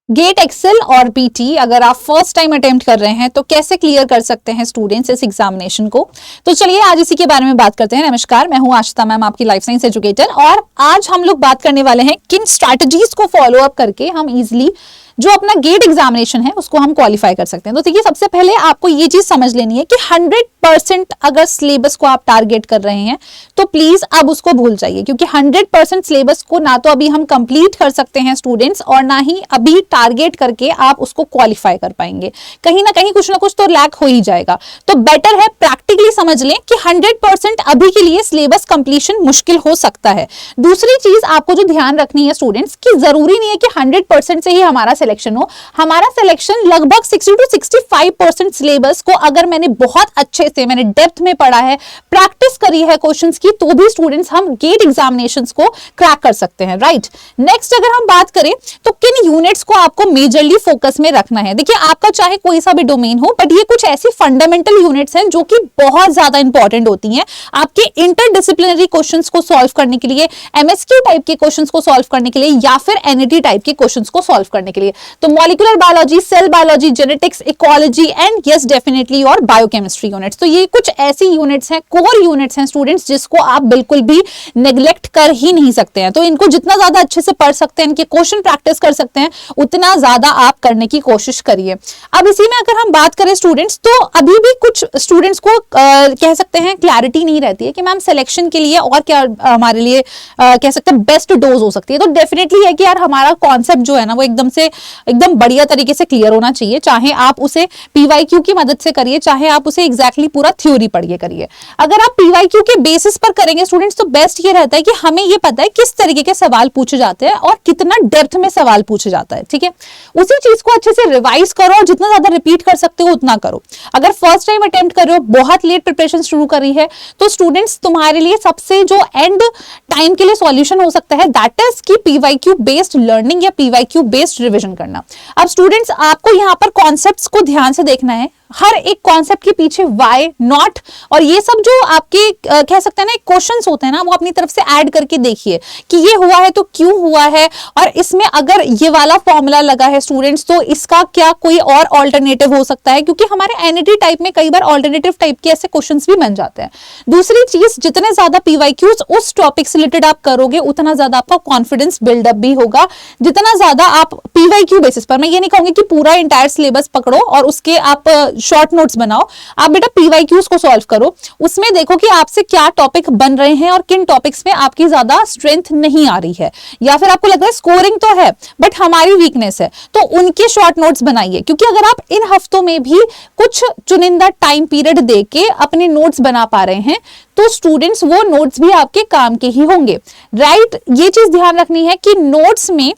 Gate Excel और PT अगर आप फर्स्ट टाइम अटेम्प्ट कर रहे हैं तो कैसे क्लियर कर सकते हैं स्टूडेंट्स इस एग्जामिनेशन को। तो चलिए आज इसी के बारे में बात करते हैं। नमस्कार, मैं हूं आशिता मैम, आपकी लाइफ साइंस एजुकेटर, और आज हम लोग बात करने वाले हैं किन स्ट्रैटेजीज को फॉलो अप करके हम इजिली जो अपना गेट एग्जामिनेशन है उसको हम क्वालिफाई कर सकते हैं। तो देखिए, सबसे पहले आपको ये चीज समझ लेनी है कि 100% अगर सिलेबस को आप टारगेट कर रहे हैं तो प्लीज अब उसको भूल जाइए, क्योंकि 100% सिलेबस को ना तो अभी हम कंप्लीट कर सकते हैं स्टूडेंट्स, और ना ही अभी टारगेट करके आप उसको क्वालिफाई कर पाएंगे। कहीं ना कुछ तो लैक हो ही जाएगा। तो बेटर है प्रैक्टिकली समझ लें कि 100% अभी के लिए सिलेबस कंप्लीशन मुश्किल हो सकता है। दूसरी चीज आपको जो ध्यान रखनी है स्टूडेंट्स, कि जरूरी नहीं है कि 100% से ही हमारा सिलेक्शन हो। हमारा सिलेक्शन लगभग 60 to 65% सिलेबस को अगर मैंने बहुत अच्छे से मैंने डेप्थ में पढ़ा है, प्रैक्टिस करी है क्वेश्चंस की, तो भी स्टूडेंट्स हम गेट एग्जामिनेशंस को क्रैक कर सकते हैं। राइट। नेक्स्ट अगर हम बात करें तो किन यूनिट्स को आपको मेजरली फोकस में रखना है। देखिए, आपका चाहे कोई सा भी डोमेन हो, बट ये कुछ ऐसी फंडामेंटल यूनिट्स हैं जो कि बहुत ज्यादा इंपॉर्टेंट होती हैं आपके इंटरडिसिप्लिनरी क्वेश्चंस को सॉल्व करने के लिए, एमएसक्यू टाइप के क्वेश्चंस को सॉल्व करने के लिए, या फिर एनईटी टाइप के क्वेश्चंस को सॉल्व करने के लिए। तो molecular biology, cell biology, genetics, ecology and yes definitely और बायोकेमिस्ट्री यूनिट्स। तो ये कुछ ऐसी यूनिट्स हैं, कोर यूनिट्स हैं स्टूडेंट्स, जिसको आप बिल्कुल भी नेग्लेक्ट कर ही नहीं सकते हैं। तो इनको जितना ज्यादा अच्छे से पढ़ सकते हैं, इनके क्वेश्चन प्रैक्टिस कर सकते हैं, उतना ज्यादा आप करने की कोशिश करिए। अब इसी में अगर हम बात करें स्टूडेंट्स, तो अभी भी कुछ स्टूडेंट्स को कह सकते हैं क्लैरिटी नहीं रहती है कि मैम सिलेक्शन के लिए और क्या हमारे लिए कह सकते हैं बेस्ट डोज हो सकती है। तो डेफिनेटली है कि यार हमारा कॉन्सेप्ट जो है ना वो एकदम बढ़िया तरीके से क्लियर होना चाहिए। चाहे आप उसे पीवाईक्यू की मदद से करिए, चाहे आप उसे एग्जैक्टली पूरा थ्योरी पढ़िए करिए। अगर आप पीवाईक्यू के बेसिस पर करेंगे स्टूडेंट्स, तो बेस्ट ये रहता है कि हमें ये पता है किस तरीके के सवाल पूछे जाते हैं और कितना डेप्थ में सवाल पूछे जाता है। ठीक है, उसी चीज को अच्छे से रिवाइज करो और जितना ज्यादा रिपीट कर सकते हो उतना करो। अगर फर्स्ट टाइम अटेम्प्ट कर रहे हो, बहुत लेट प्रिपरेशन शुरू करी है, तो स्टूडेंट्स तुम्हारे लिए सबसे जो एंड टाइम के लिए सॉल्यूशन हो सकता है, दैट इज कि पीवाईक्यू बेस्ड लर्निंग या पीवाईक्यू बेस्ड रिवीजन करना। अब स्टूडेंट्स, आपको यहाँ पर कॉन्सेप्ट्स को ध्यान से देखना है। हर एक कॉन्सेप्ट के पीछे वाई, नॉट और ये सब जो आपके कह सकते हैं ना क्वेश्चंस होते हैं ना, वो अपनी तरफ से ऐड करके देखिए कि ये हुआ है तो क्यों हुआ है, और इसमें अगर ये वाला फॉर्मूला लगा है स्टूडेंट्स तो इसका क्या कोई और ऑल्टरनेटिव हो सकता है, क्योंकि हमारे एनईटी टाइप में कई बार ऑल्टरनेटिव टाइप के ऐसे क्वेश्चंस भी बन जाते हैं। दूसरी चीज, जितने ज्यादा पीवाईक्यूज उस टॉपिक से रिलेटेड आप करोगे, उतना ज्यादा आपका कॉन्फिडेंस बिल्डअप भी होगा। जितना ज्यादा आप पीवाईक्यू बेसिस पर, मैं ये नहीं कहूंगी कि पूरा इंटायर सिलेबस पकड़ो और उसके आप शॉर्ट नोट्स बनाओ, आप बेटा पीवाईक्यूज को सॉल्व करो। उसमें देखो कि आपसे क्या टॉपिक बन रहे हैं और किन टॉपिक्स में आपकी ज्यादा स्ट्रेंथ नहीं आ रही है, या फिर आपको लग रहा है स्कोरिंग तो है बट हमारी वीकनेस है, तो उनके शॉर्ट नोट्स बनाइए। क्योंकि अगर आप इन हफ्तों में भी कुछ चुनिंदा टाइम पीरियड देके अपने नोट्स बना पा रहे हैं, तो स्टूडेंट्स वो नोट्स भी आपके काम के ही होंगे। राइट। ये चीज ध्यान रखनी है कि नोट्स में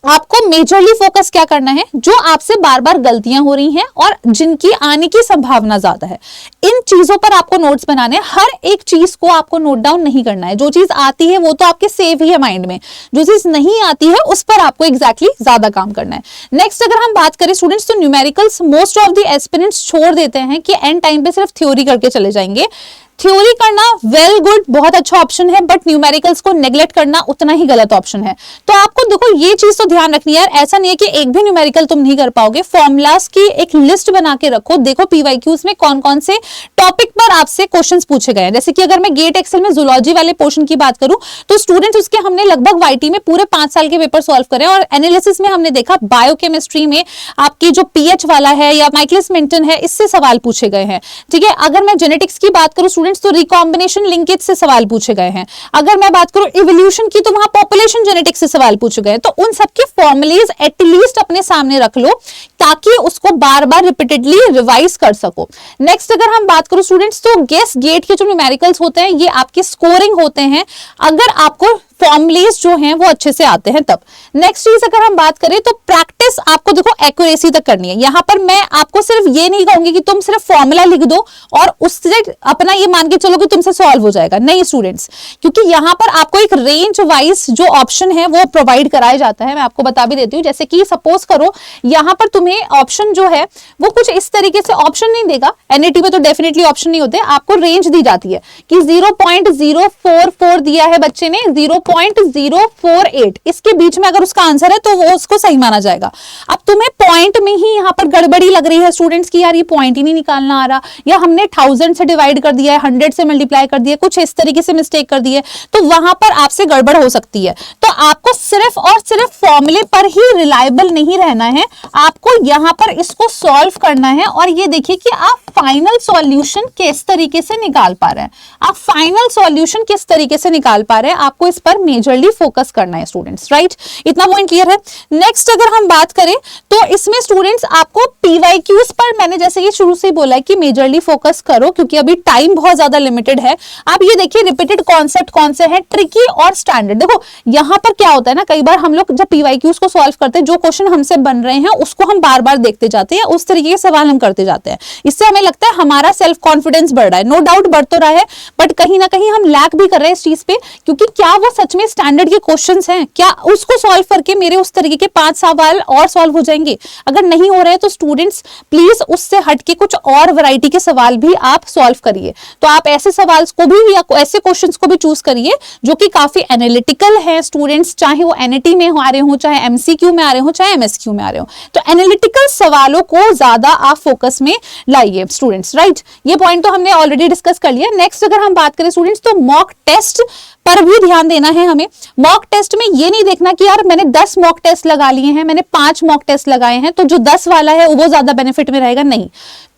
आपको मेजरली फोकस क्या करना है, जो आपसे बार बार गलतियां हो रही हैं और जिनकी आने की संभावना ज्यादा है, इन चीजों पर आपको नोट्स बनाने हैं। हर एक चीज को आपको नोट डाउन नहीं करना है। जो चीज आती है वो तो आपके सेव ही है माइंड में, जो चीज नहीं आती है उस पर आपको एग्जैक्टली ज्यादा काम करना है। नेक्स्ट अगर हम बात करें स्टूडेंट्स, तो numericals most of the aspirants छोड़ देते हैं कि एंड टाइम पे सिर्फ थ्योरी करके चले जाएंगे। थ्योरी करना वेल गुड, बहुत अच्छा ऑप्शन है, बट न्यूमेरिकल्स को नेग्लेक्ट करना उतना ही गलत ऑप्शन है। तो आपको देखो ये चीज तो ध्यान रखनी है, ऐसा नहीं है कि एक भी न्यूमेरिकल तुम नहीं कर पाओगे। फॉर्मूलाज की एक लिस्ट बना के रखो, देखो पीवाईक्यूज में कौन कौन से टॉपिक पर आपसे क्वेश्चंस पूछे गए हैं। जैसे कि अगर मैं गेट एक्सेल में जूलॉजी वाले पोर्शन की बात करूं, तो स्टूडेंट्स उसके हमने लगभग वाईटी में पूरे 5 साल के पेपर सॉल्व करे, और एनालिसिस में हमने देखा बायोकेमिस्ट्री में आपकी जो पीएच वाला है या माइकलिस मेंटन है, इससे सवाल पूछे गए हैं। ठीक है, अगर मैं जेनेटिक्स की बात करूं स्टूडेंट्स, तो रिकॉम्बिनेशन लिंकेज से सवाल पूछे गए हैं। अगर मैं बात करूं इवोल्यूशन की, तो वहां पॉपुलेशन जेनेटिक्स से सवाल पूछे गए। तो उन सबके फॉर्मूलेज एटलीस्ट अपने सामने रख लो, ताकि उसको बार बार रिपीटेडली रिवाइज कर सको। नेक्स्ट अगर हम बात करूं स्टूडेंट्स, तो गेस गेट के जो न्यूमेरिकल्स होते हैं, ये आपके स्कोरिंग होते हैं अगर आपको फॉर्मुलेज जो हैं वो अच्छे से आते हैं तब। नेक्स्ट चीज अगर हम बात करें, तो प्रैक्टिस आपको देखो एक्यूरेसी तक करनी है। यहां पर मैं आपको सिर्फ ये नहीं कहूंगी कि तुम सिर्फ फॉर्मूला लिख दो और उससे अपना ये मान के चलो कि तुमसे सॉल्व हो जाएगा। नहीं स्टूडेंट्स, क्योंकि यहां पर आपको एक रेंज वाइज जो ऑप्शन है वो प्रोवाइड कराया जाता है। मैं आपको बता भी देती हूँ, जैसे कि सपोज करो यहां पर तुम्हें ऑप्शन जो है वो कुछ इस तरीके से ऑप्शन नहीं देगा। एनईटी में तो डेफिनेटली ऑप्शन नहीं होते, आपको रेंज दी जाती है कि 0.044 दिया है बच्चे ने, 0. 0.048, इसके बीच में अगर उसका आंसर है तो वो उसको सही माना जाएगा। अब तुम्हें पॉइंट में ही यहाँ पर गड़बड़ी लग रही है स्टूडेंट्स की, यार ये पॉइंट ही नहीं निकालना आ रहा, या हमने 1000 से डिवाइड कर दिया है, 100 से मल्टीप्लाई कर दिया, कुछ इस तरीके से मिस्टेक कर दी है, तो वहां पर आपसे गड़बड़ हो सकती है। तो आपको सिर्फ और सिर्फ फॉर्मूले पर ही रिलायबल नहीं रहना है, आपको यहां पर इसको सॉल्व करना है। और ये देखिए कि आप फाइनल सॉल्यूशन किस तरीके से निकाल पा रहे हैं, आप फाइनल सॉल्यूशन किस तरीके से निकाल पा रहे हैं, आपको इस पर मेजरली फोकस करना है स्टूडेंट्स, राइट। इतना पॉइंट क्लियर है। नेक्स्ट अगर हम बात करें तो इसमें स्टूडेंट्स आपको पीवाईक्यूज पर मैंने जैसे ये शुरू से ही बोला है कि मेजरली फोकस करो, क्योंकि अभी टाइम बहुत ज्यादा लिमिटेड है। आप ये देखिए रिपीटेड कॉन्सेप्ट कौन से हैं, ट्रिकी और स्टैंडर्ड। देखो यहां पर क्या होता है ना, कई बार हम लोग जब पीवाईक्यूज को सॉल्व करते हैं, जो क्वेश्चन हमसे बन रहे हैं उसको हम बार बार देखते जाते हैं, उस तरीके के सवाल हम करते जाते हैं। इससे हमें लगता है हमारा सेल्फ कॉन्फिडेंस बढ़ रहा है, नो डाउट बढ़ तो रहा है, बट कहीं ना कहीं हम लैक भी कर रहे हैं इस चीज पे, क्योंकि क्या वो सच में स्टैंडर्ड के क्वेश्चंस हैं, क्या उसको सॉल्व करके मेरे उस तरीके के 5 सवाल और सॉल्व हो जाएंगे। अगर नहीं हो रहे तो स्टूडेंट्स प्लीज उससे हटके कुछ और वैरायटी के सवाल भी आप सॉल्व करिए। तो आप ऐसे सवाल को भी या ऐसे क्वेश्चंस को भी चूज करिए जो कि काफी एनालिटिकल है स्टूडेंट्स, चाहे वो एनईटी में आ रहे हो, चाहे एमसीक्यू में आ रहे हो, चाहे एमएसक्यू में आ रहे हो। तो एनालिटिकल सवालों को ज्यादा आप फोकस में लाइए स्टूडेंट्स, राइट। ये पॉइंट तो हमने ऑलरेडी डिस्कस कर लिया। नेक्स्ट अगर हम बात करें स्टूडेंट्स तो मॉक टेस्ट पर भी ध्यान देना है हमें। मॉक टेस्ट में ये नहीं देखना कि यार मैंने 10 मॉक टेस्ट लगा लिए हैं, मैंने 5 मॉक टेस्ट लगाए हैं तो जो 10 वाला है वो ज्यादा बेनिफिट में रहेगा, नहीं।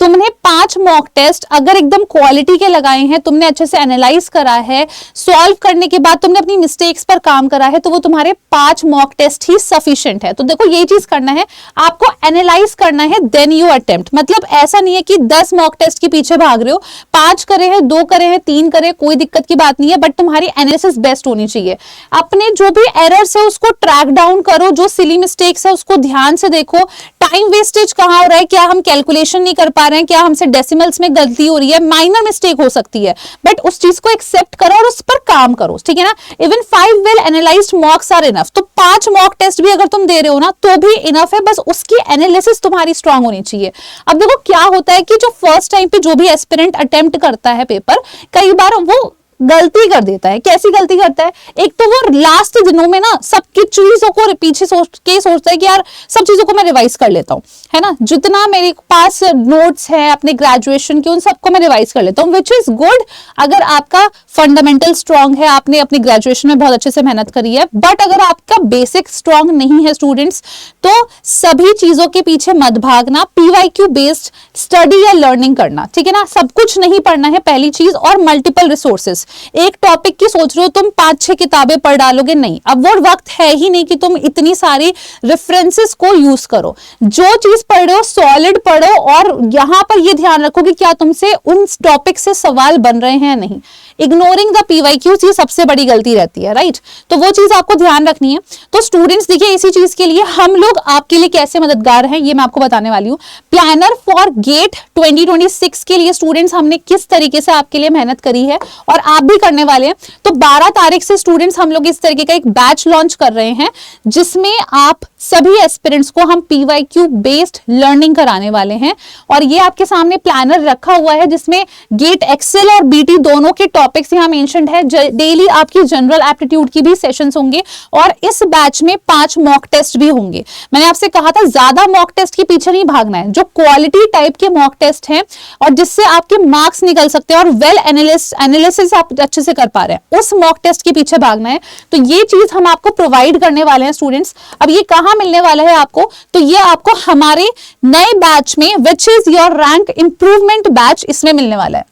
तुमने 5 मॉक टेस्ट अगर एकदम क्वालिटी के लगाए हैं, तुमने अच्छे से एनालाइज करा है, सॉल्व करने के बाद तुमने अपनी मिस्टेक्स पर काम करा है, तो वो तुम्हारे 5 मॉक टेस्ट ही सफिशिएंट है। तो देखो ये चीज करना है, आपको एनालाइज करना है देन यू अटेम्प्ट। मतलब ऐसा नहीं है कि 10 मॉक टेस्ट के पीछे भाग रहे हो, 5 करे हैं, 2 करे हैं, 3 करे, कोई दिक्कत की बात नहीं है, बट तुम्हारी एनालिसिस बेस्ट होनी चाहिए। अपने जो भी एरर्स है उसको ट्रैक डाउन करो, जो सिली मिस्टेक्स है उसको ध्यान से देखो, टाइम वेस्टेज कहां हो रहा है, क्या हम कैलकुलेशन नहीं कर पा रहे हैं, क्या हमसे डेसिमल्स में गलती हो रही है, माइनर मिस्टेक हो सकती है, बट उस चीज को एक्सेप्ट करो और उस पर काम करो, ठीक है ना। Even 5 well analysed mocks are enough. तो 5 मॉक टेस्ट भी अगर तुम दे रहे हो ना तो भी इनफ है, बस उसकी एनालिसिस तुम्हारी स्ट्रांग होनी चाहिए। अब देखो क्या होता है कि जो फर्स्ट टाइम पे जो भी एस्पिरेंट अटेम्प्ट करता है पेपर, कई बार वो गलती कर देता है। कैसी गलती करता है, एक तो वो लास्ट दिनों में ना सबकी चीजों को पीछे सोचता है कि यार सब चीजों को मैं रिवाइज कर लेता हूँ, है ना, जितना मेरे पास नोट्स है अपने ग्रेजुएशन के उन सबको मैं रिवाइज कर लेता हूँ, विच इज गुड अगर आपका फंडामेंटल स्ट्रांग है, आपने अपनी ग्रेजुएशन में बहुत अच्छे से मेहनत करी है। बट अगर आपका बेसिक स्ट्रांग नहीं है स्टूडेंट्स, तो सभी चीजों के पीछे मत भागना, पीवाईक्यू बेस्ड स्टडी या लर्निंग करना, ठीक है ना। सब कुछ नहीं पढ़ना है पहली चीज, और मल्टीपल रिसोर्सेज। एक टॉपिक की सोच रहे हो तुम 5-6 किताबें पढ़ डालोगे, नहीं, अब वो वक्त है ही नहीं कि तुम इतनी सारी रेफरेंसेस को यूज करो। जो चीज पढ़ रहे हो सॉलिड पढ़ो, और यहां पर ये ध्यान रखो कि क्या तुमसे उन टॉपिक से सवाल बन रहे हैं या नहीं। इग्नोरिंग द पीवाईक्यूज ये सबसे बड़ी गलती रहती है, राइट। तो वो चीज आपको ध्यान रखनी है। तो स्टूडेंट्स देखिए इसी चीज के लिए हम लोग आपके लिए कैसे मददगार हैं ये मैं आपको बताने वाली हूँ। प्लानर फॉर गेट 2026 के लिए स्टूडेंट्स हमने किस तरीके से आपके लिए मेहनत करी है और आप भी करने वाले हैं। तो 12 तारीख से स्टूडेंट्स हम लोग इस तरीके का एक बैच लॉन्च कर रहे हैं, जिसमें आप सभी एस्पिरेंट्स को हम पीवाईक्यू बेस्ड लर्निंग कराने वाले हैं। और ये आपके सामने प्लानर रखा हुआ है, जिसमें गेट एक्सेल और बीटी दोनों के टॉपिक्स यहाँ मेंशन्ड है। डेली आपकी जनरल एप्टीट्यूड की भी सेशंस होंगे, और इस बैच में 5 मॉक टेस्ट भी होंगे। मैंने आपसे कहा था ज्यादा मॉक टेस्ट के पीछे नहीं भागना है, जो क्वालिटी टाइप के मॉक टेस्ट हैं और जिससे आपके मार्क्स निकल सकते हैं और वेल एनालिसिस आप अच्छे से कर पा रहे हैं, उस मॉक टेस्ट के पीछे भागना है। तो ये चीज हम आपको प्रोवाइड करने वाले हैं स्टूडेंट्स। अब ये कहां मिलने वाला है आपको, तो ये आपको हमारे नए बैच में, which is your rank improvement batch, इसमें मिलने वाला है।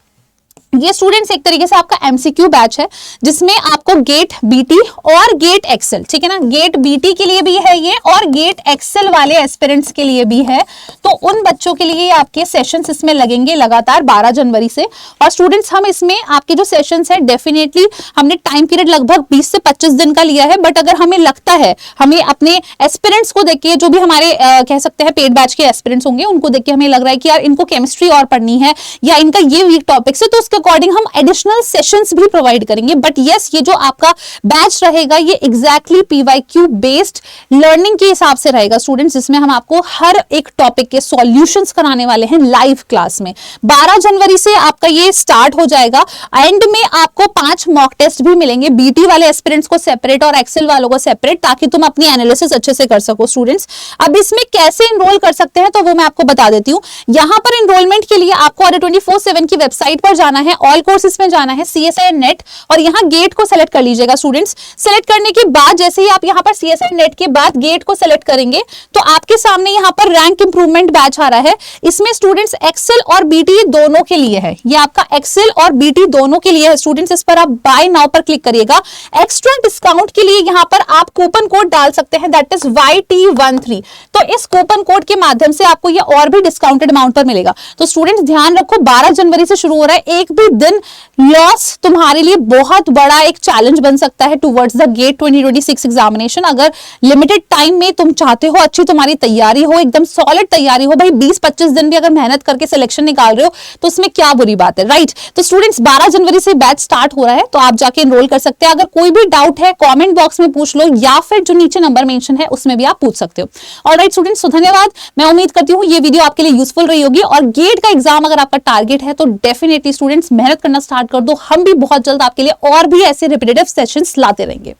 ये स्टूडेंट्स एक तरीके से आपका एमसीक्यू बैच है, जिसमें आपको गेट बीटी और गेट एक्सेल, ठीक है ना, गेट बीटी के लिए भी है ये और गेट एक्सेल वाले एस्पिरेंट्स के लिए भी है। तो उन बच्चों के लिए आपके सेशंस इसमें लगेंगे लगातार 12 जनवरी से। और स्टूडेंट्स हम इसमें आपके जो सेशंस है, डेफिनेटली हमने टाइम पीरियड लगभग 20 से 25 दिन का लिया है, बट अगर हमें लगता है, हमें अपने एस्पिरेंट्स को देख के, जो भी हमारे कह सकते हैं पेड बैच के एस्पिरेंट्स होंगे, उनको देख के हमें लग रहा है कि यार इनको केमिस्ट्री और पढ़नी है या इनका ये वीक टॉपिक्स है, तो उसके अकॉर्डिंग हम एडिशनल सेशंस भी प्रोवाइड करेंगे। बट यस, ये जो आपका बैच रहेगा ये एग्जैक्टली PYQ बेस्ड लर्निंग के हिसाब से रहेगा स्टूडेंट्स, जिसमें हम आपको हर एक टॉपिक के सॉल्यूशंस कराने वाले हैं लाइव क्लास में। 12 जनवरी से आपका ये स्टार्ट हो जाएगा। एंड में आपको 5 मॉक टेस्ट भी मिलेंगे, बीटी वाले एस्पिरेंट्स को सेपरेट और एक्सेल वालों को सेपरेट, ताकि तुम अपनी एनालिसिस अच्छे से कर सको स्टूडेंट्स। अब इसमें कैसे एनरोल कर सकते हैं तो वो मैं आपको बता देती हूँ। यहां पर एनरोलमेंट के लिए आपको ऑर्डर 24/7 की वेबसाइट पर जाना है, ऑल कोर्सेज में जाना है, CSIR नेट, और यहाँ गेट को सेलेक्ट कर लीजिएगा स्टूडेंट्स। सेलेक्ट करने के बाद जैसे ही आप यहाँ पर CSIR नेट के बाद गेट को सेलेक्ट करेंगे तो आपके सामने यहाँ पर रैंक इंप्रूवमेंट बैच आ रहा है। इसमें स्टूडेंट्स एक्सेल और बीटी दोनों के लिए है, ये आपका एक्सेल और बीटी दोनों के लिए है स्टूडेंट्स। इस पर आप बाय नाउ पर क्लिक करिएगा। एक्स्ट्रा डिस्काउंट के लिए यहाँ पर आप कूपन कोड डाल सकते हैं, दैट इज YT13। तो इस कूपन कोड के माध्यम से आपको ये और भी डिस्काउंटेड अमाउंट पर मिलेगा। तो स्टूडेंट्स ध्यान रखो, 12 जनवरी से शुरू हो रहा है, एक भी दिन लॉस तुम्हारे लिए बहुत बड़ा एक चैलेंज बन सकता है टुवर्ड्स द गेट 2026 एग्जामिनेशन। अगर लिमिटेड टाइम में तुम चाहते हो अच्छी तुम्हारी तैयारी हो, एकदम सॉलिड तैयारी हो, भाई 20-25 दिन भी अगर मेहनत करके सिलेक्शन निकाल रहे हो तो उसमें क्या बुरी बात है, राइट? तो स्टूडेंट्स 12 जनवरी से बैच स्टार्ट हो रहा है, तो आप जाके एनरोल कर सकते हैं। अगर कोई भी डाउट है कमेंट बॉक्स में पूछ लो, या फिर जो नीचे नंबर मेंशन है उसमें भी आप पूछ सकते हो। ऑलराइट स्टूडेंट्स, तो धन्यवाद। मैं उम्मीद करती हूँ ये वीडियो आपके लिए यूजफुल रही होगी। और गेट का एग्जाम अगर आपका टारगेट है तो डेफिनेटली स्टूडेंट्स मेहनत करना स्टार्ट कर दो। हम भी बहुत जल्द आपके लिए और भी ऐसे रिपीटेटिव सेशंस लाते रहेंगे।